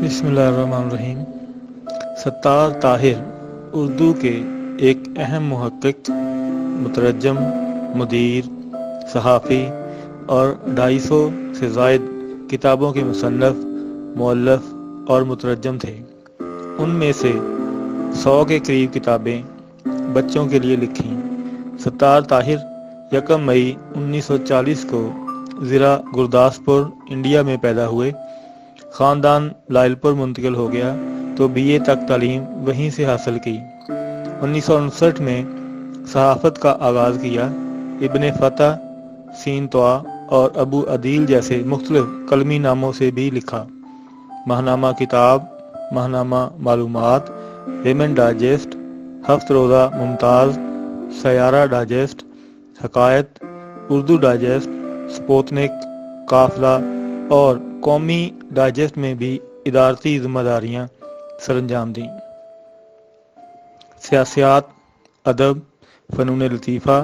बिस्मिल्लाहिर्रहमानिर्रहीम। सत्तार ताहिर उर्दू के एक अहम मुहक्किक, मुतरज्जम, मुदीर, सहाफ़ी और 250 से ज़ायद किताबों के मुसन्नफ़, मुअल्लिफ़ और मुतरज्जम थे। उनमें से 100 के करीब किताबें बच्चों के लिए लिखीं। सत्तार ताहिर 1 मई 1940 को ज़िला गुरदासपुर, इंडिया में पैदा हुए। ख़ानदान लायलपुर मुंतकिल हो गया तो बीए तक तालीम वहीं से हासिल की। 1959 में सहाफ़त का आगाज़ किया। इब्ने फ़तह, सीन तवा और अबू अदील जैसे मुख्तलिफ कलमी नामों से भी लिखा। माहनामा किताब, माहनामा मालूमात, विमेन डाइजेस्ट, हफ्त रोज़ा मुमताज़, सयारा डाइजेस्ट, हकायत, उर्दू डाइजेस्ट, स्पुतनिक, काफ़िला और कौमी डाइजेस्ट में भी इदारती ज़िम्मेदारियाँ सरअंजाम दीं। सियासत, अदब, फ़नून लतीफ़ा,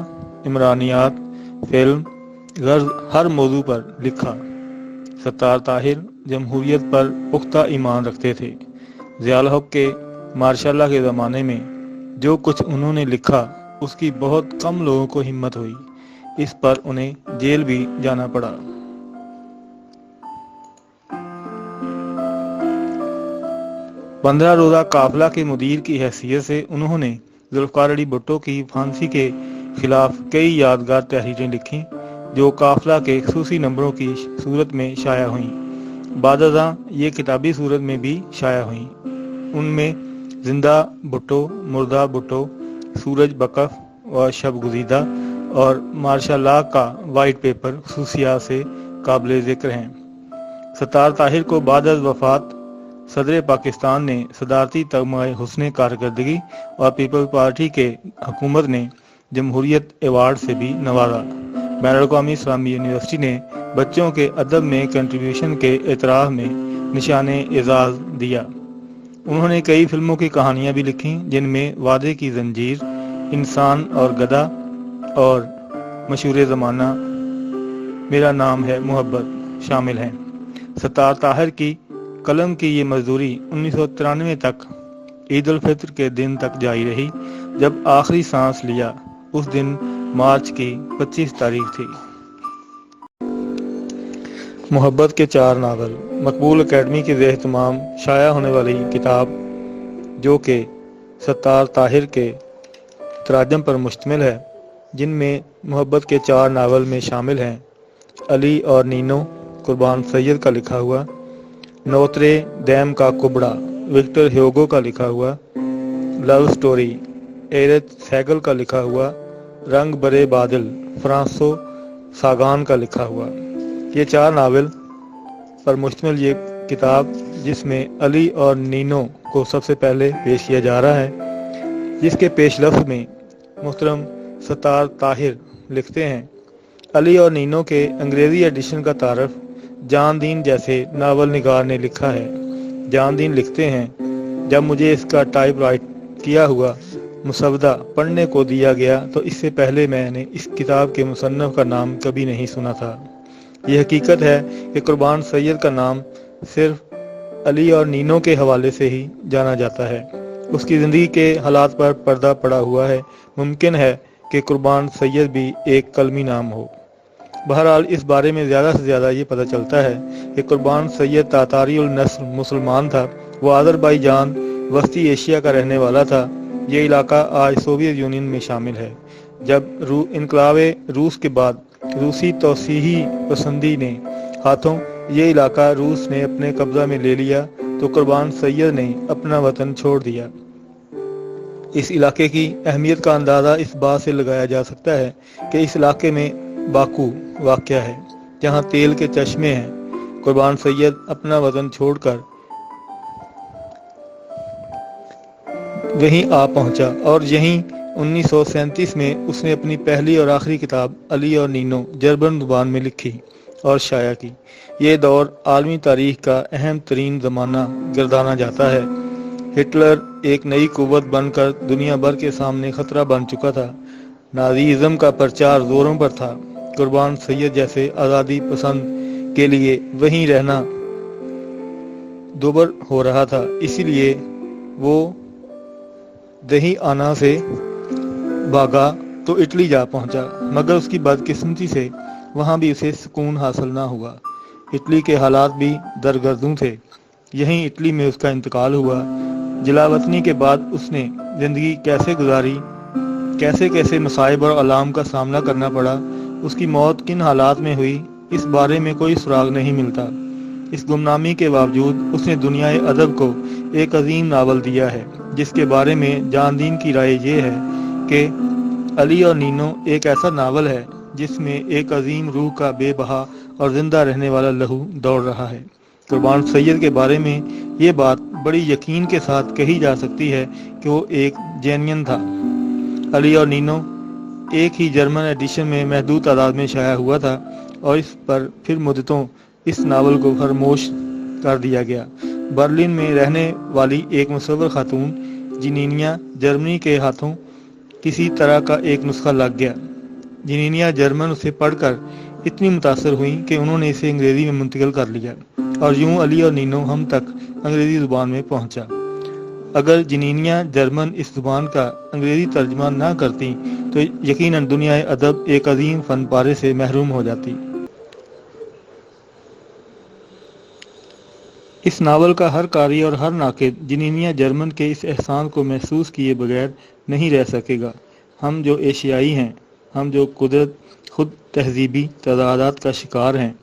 इमरानियात, फ़िल्म, गर्ज़ हर मौजू पर लिखा। सत्तार ताहिर जमहूरियत पर पुख्ता ईमान रखते थे। ज़ियाउल हक़ के मार्शल के ज़माने में जो कुछ उन्होंने लिखा उसकी बहुत कम लोगों को हिम्मत हुई। इस पर उन्हें जेल भी जाना पड़ा। 15 रोज़ा काफ़िला के मुदीर की हैसियत से उन्होंने ज़ुल्फ़िकार अली भुट्टो की फांसी के खिलाफ कई यादगार तहरीरें लिखीं जो काफ़िला के ख़ुसूसी नंबरों की सूरत में शाया हुईं। बादअज़ां ये किताबी सूरत में भी शाया हुईं। उनमें ज़िंदा भुट्टो, मुर्दा भुट्टो, सूरज बकफ व शब गुज़ीदा और मार्शल का वाइट पेपर ख़ुसूसियात से काबिल ज़िक्र हैं। सत्तार ताहिर को बाद अज़ वफ़ात सदर पाकिस्तान ने सदारती तगमाए हुस्न कारकर्दगी और पीपल्स पार्टी के हुकूमत ने जमहूरियत एवार्ड से भी नवाजा। बैनुल-अक़वामी इस्लामी यूनिवर्सिटी ने बच्चों के अदब में कंट्रीब्यूशन के एतराफ़ में निशान एज़ाज़ दिया। उन्होंने कई फिल्मों की कहानियाँ भी लिखीं जिनमें वादे की जंजीर, इंसान और गधा और मशहूर ज़माना, मेरा नाम है मोहब्बत शामिल हैं। सत्तार ताहिर की कलम की ये मजदूरी 1993 तक ईद उल फित्र के दिन तक जारी रही। जब आखिरी सांस लिया उस दिन मार्च की 25 तारीख थी। मोहब्बत के 4 नावल मकबूल अकेडमी के ज़ेर एहतमाम शाया होने वाली किताब जो कि सत्तार ताहिर के तराजम पर मुश्तमिल है, जिनमें मोहब्बत के 4 नावल में शामिल हैं अली और नीनो, कुर्बान सैयद का लिखा हुआ, नोत्रे डैम का कुबड़ा, विक्टर ह्यूगो का लिखा हुआ, लव स्टोरी, एरिक सेगल का लिखा हुआ, रंग बरे बादल, फ्रांसो सागान का लिखा हुआ। ये 4 नावल पर मुश्तमिल ये किताब, जिसमें अली और नीनो को सबसे पहले पेश किया जा रहा है, जिसके पेश लफ्ज़ में मुहतरम सत्तार ताहिर लिखते हैं, अली और नीनो के अंग्रेज़ी एडिशन का तारफ़ जान दीन जैसे नावल निगार ने लिखा है। जान दीन लिखते हैं, जब मुझे इसका टाइप राइट किया हुआ मुसवदा पढ़ने को दिया गया तो इससे पहले मैंने इस किताब के मुसन्नफ़ का नाम कभी नहीं सुना था। ये हकीकत है कि कुर्बान सैयद का नाम सिर्फ अली और नीनो के हवाले से ही जाना जाता है। उसकी ज़िंदगी के हालात पर पर्दा पड़ा हुआ है। मुमकिन है कि कुर्बान सैयद भी एक कलमी नाम हो। बहरहाल इस बारे में ज़्यादा से ज़्यादा ये पता चलता है कि कुर्बान सैयद तातारी उल नस्ल मुसलमान था। वो अज़रबैजान वस्ती एशिया का रहने वाला था। ये इलाका आज सोवियत यूनियन में शामिल है। जब इनकलाबे रूस के बाद रूसी तौसीही पसंदी ने हाथों ये इलाका रूस ने अपने कब्जा में ले लिया तो कुर्बान सैयद ने अपना वतन छोड़ दिया। इस इलाके की अहमियत का अंदाज़ा इस बात से लगाया जा सकता है कि इस इलाके में बाकू वाक़या है जहाँ तेल के चश्मे हैं। कुर्बान सैयद अपना वतन छोड़कर वहीं आ पहुंचा और यहीं 1937 में उसने अपनी पहली और आखिरी किताब अली और नीनो जर्मन ज़ुबान में लिखी और शाया की। ये दौर आलमी तारीख का अहम तरीन ज़माना गर्दाना जाता है। हिटलर एक नई कुव्वत बनकर दुनिया भर के सामने ख़तरा बन चुका था। नाज़ीज़म का प्रचार ज़ोरों पर था। कुर्बान सैयद जैसे आज़ादी पसंद के लिए वहीं रहना दोबर हो रहा था, इसीलिए वो दही आना से भागा तो इटली जा पहुंचा, मगर उसकी बदकिस्मती से वहां भी उसे सुकून हासिल ना हुआ। इटली के हालात भी दरगर्दू थे। यहीं इटली में उसका इंतकाल हुआ। जलावतनी के बाद उसने जिंदगी कैसे गुजारी, कैसे कैसे मसाइब और अलाम का सामना करना पड़ा, उसकी मौत किन हालात में हुई, इस बारे में कोई सुराग नहीं मिलता। इस गुमनामी के बावजूद उसने दुनियाए अदब को एक अजीम नावल दिया है, जिसके बारे में जानदीन की राय ये है कि अली और नीनो एक ऐसा नावल है जिसमें एक अजीम रूह का बेबहा और जिंदा रहने वाला लहू दौड़ रहा है। कुर्बान सैयद के बारे में ये बात बड़ी यकीन के साथ कही जा सकती है कि वो एक जैनियन था। अली और नीनो एक ही जर्मन एडिशन में महदूद तादाद में शाया हुआ था और इस पर फिर मुद्दतों इस नावल को फरमोश कर दिया गया। बर्लिन में रहने वाली एक मुसव्वर खातून जिनीनिया जर्मनी के हाथों किसी तरह का एक नुस्खा लग गया। जिनीनिया जर्मन उसे पढ़कर इतनी मुतासर हुई कि उन्होंने इसे अंग्रेजी में मुंतकिल कर लिया और यूं अली और नीनो हम तक अंग्रेजी जुबान में पहुंचा। अगर जिनीनिया जर्मन इस जुबान का अंग्रेजी तर्जमा ना करती तो यकीनन दुनियाए अदब एक अजीम फन पारे से महरूम हो जाती। इस नावल का हर कारी और हर नाकिद जिनीनिया जर्मन के इस एहसान को महसूस किए बगैर नहीं रह सकेगा। हम जो एशियाई हैं, हम जो कुदरत खुद तहजीबी तजादात का शिकार हैं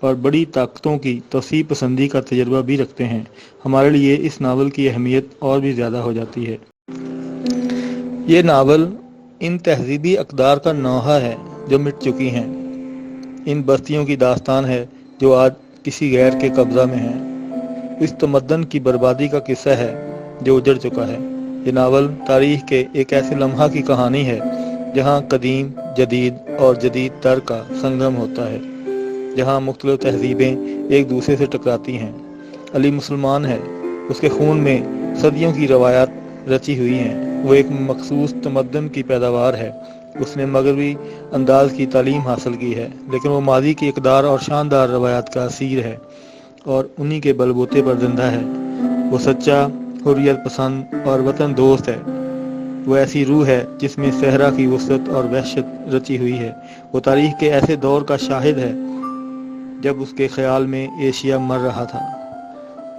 और बड़ी ताकतों की तौसीब पसंदी का तजर्बा भी रखते हैं, हमारे लिए इस नावल की अहमियत और भी ज़्यादा हो जाती है। ये नावल इन तहजीबी अक़दार का नौहा है जो मिट चुकी हैं, इन बस्तियों की दास्तान है जो आज किसी गैर के कब्ज़ा में है, इस तमद्दन की बर्बादी का किस्सा है जो उजड़ चुका है। ये नावल तारीख़ के एक ऐसे लम्हा की कहानी है जहाँ कदीम, जदीद और जदीद तर का संगम होता है, जहाँ मुख्तलिफ तहजीबें एक दूसरे से टकराती हैं। अली मुसलमान है, उसके खून में सदियों की रवायात रची हुई हैं। वो एक मखसूस तमद्दन की पैदावार है। उसने मगरबी अंदाज की तालीम हासिल की है, लेकिन वो माजी की इक़दार और शानदार रवायात का असीर है और उन्हीं के बलबूते पर जिंदा है। वो सच्चा, हुर्रियत पसंद और वतन दोस्त है। वो ऐसी रूह है जिसमें सहरा की वसअत और वहशत रची हुई है। वो तारीख़ के ऐसे दौर का शाहिद है जब उसके ख्याल में एशिया मर रहा था।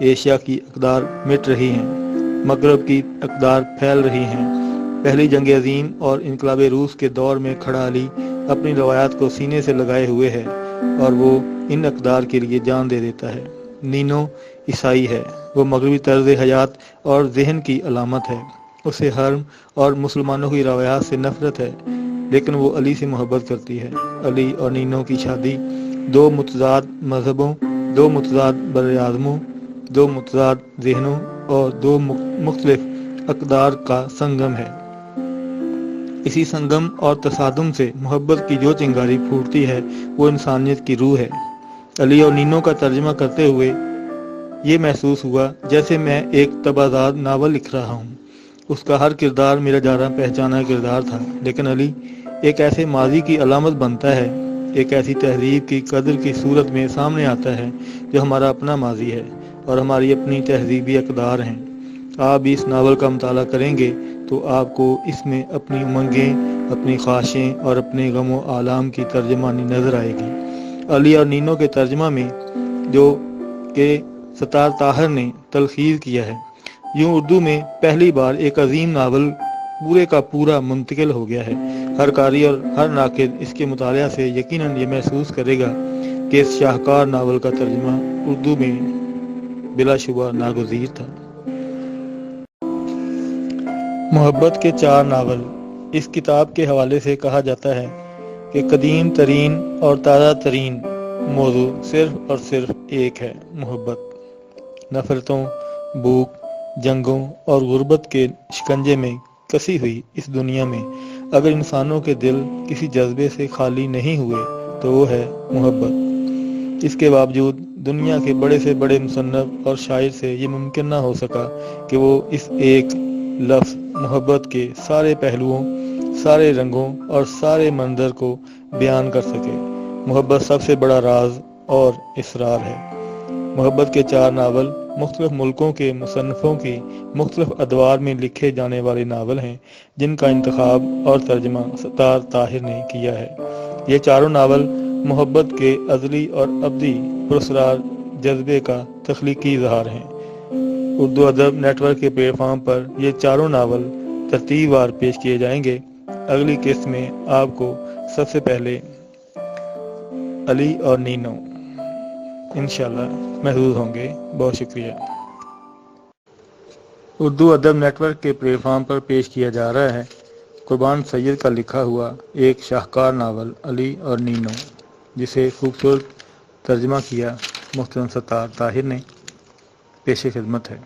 एशिया की अक़दार मिट रही हैं, मगरब की अक़दार फैल रही हैं। पहली जंग अजीम और इनकलाब रूस के दौर में खड़ा अली अपनी रवायात को सीने से लगाए हुए है और वो इन अक़दार के लिए जान दे देता है। नीनो ईसाई है, वो मगरबी तर्ज हयात और जहन की अलामत है। उसे हर्म और मुसलमानों की रवायात से नफरत है, लेकिन वो अली से मोहब्बत करती है। अली और नीनो की शादी दो मुतजाद मजहबों, दो मुतजाद बरआज़मों, दो मुतजाद जहनों और दो मुख्तलिफ अक़दार का संगम है। इसी संगम और तसादुम से मोहब्बत की जो चिंगारी फूटती है वो इंसानियत की रूह है। अली और नीनो का तर्जमा करते हुए ये महसूस हुआ जैसे मैं एक तबादाद नावल लिख रहा हूँ। उसका हर किरदार मेरा जाना पहचाना किरदार था, लेकिन अली एक ऐसे माजी की अलामत बनता है, एक ऐसी तहजीब की कदर की सूरत में सामने आता है जो हमारा अपना माजी है और हमारी अपनी तहजीबी अक़दार हैं। आप भी इस नावल का मुताला करेंगे तो आपको इसमें अपनी उमंगें, अपनी ख्वाहिशें और अपने गम व आलाम की तर्जमानी नज़र आएगी। अली और नीनो के तर्जमा में जो कि सत्तार ताहिर ने तलखीज़ किया है, यूँ उर्दू में पहली बार एक अजीम नावल पूरे का पूरा मुंतकिल हो गया है। हर कारी और हर नाकिद इसके मुतालिया से यकीनन ये महसूस करेगा कि इस शाहकार नावल का तर्जमा उर्दू में बिलाशुबा नागुज़ीर था। मोहब्बत के चार नावल। इस किताब के हवाले से कहा जाता है कि कदीम तरीन और ताज़ा तरीन मौजू सिर्फ और सिर्फ एक है, मोहब्बत। नफरतों, भूख, जंगों और गुर्बत के शिकंजे में कसी हुई इस दुनिया में अगर इंसानों के दिल किसी जज्बे से खाली नहीं हुए तो वो है मोहब्बत। इसके बावजूद दुनिया के बड़े से बड़े मुसन्नफ और शायर से ये मुमकिन ना हो सका कि वो इस एक लफ्ज़ मोहब्बत के सारे पहलुओं, सारे रंगों और सारे मंजर को बयान कर सके। मोहब्बत सबसे बड़ा राज और इसरार है। मोहब्बत के चार नावल मुख्तलिफ मुल्कों के मुसन्निफ़ों की मुख्तलिफ अदवार में लिखे जाने वाले नावल हैं जिनका इंतखाब और तर्जमा सत्तार ताहिर ने किया है। ये चारों नावल मोहब्बत के अज़ली और अबदी पुरस्कार जज्बे का तख्लीकी इजहार हैं। उर्दू अदब नेटवर्क के प्लेटफॉर्म पर ये चारों नावल तरतीबवार पेश किए जाएंगे। अगली किस्त में आपको सबसे पहले अली और नीनो इंशाल्लाह महसूस होंगे। बहुत शुक्रिया। उर्दू अदब नेटवर्क के प्लेटफॉर्म पर पेश किया जा रहा है कुर्बान सैयद का लिखा हुआ एक शाहकार नावल अली और नीनो, जिसे खूबसूरत तर्जमा किया मोहतरम सत्तार ताहिर ने। पेश खिदमत है।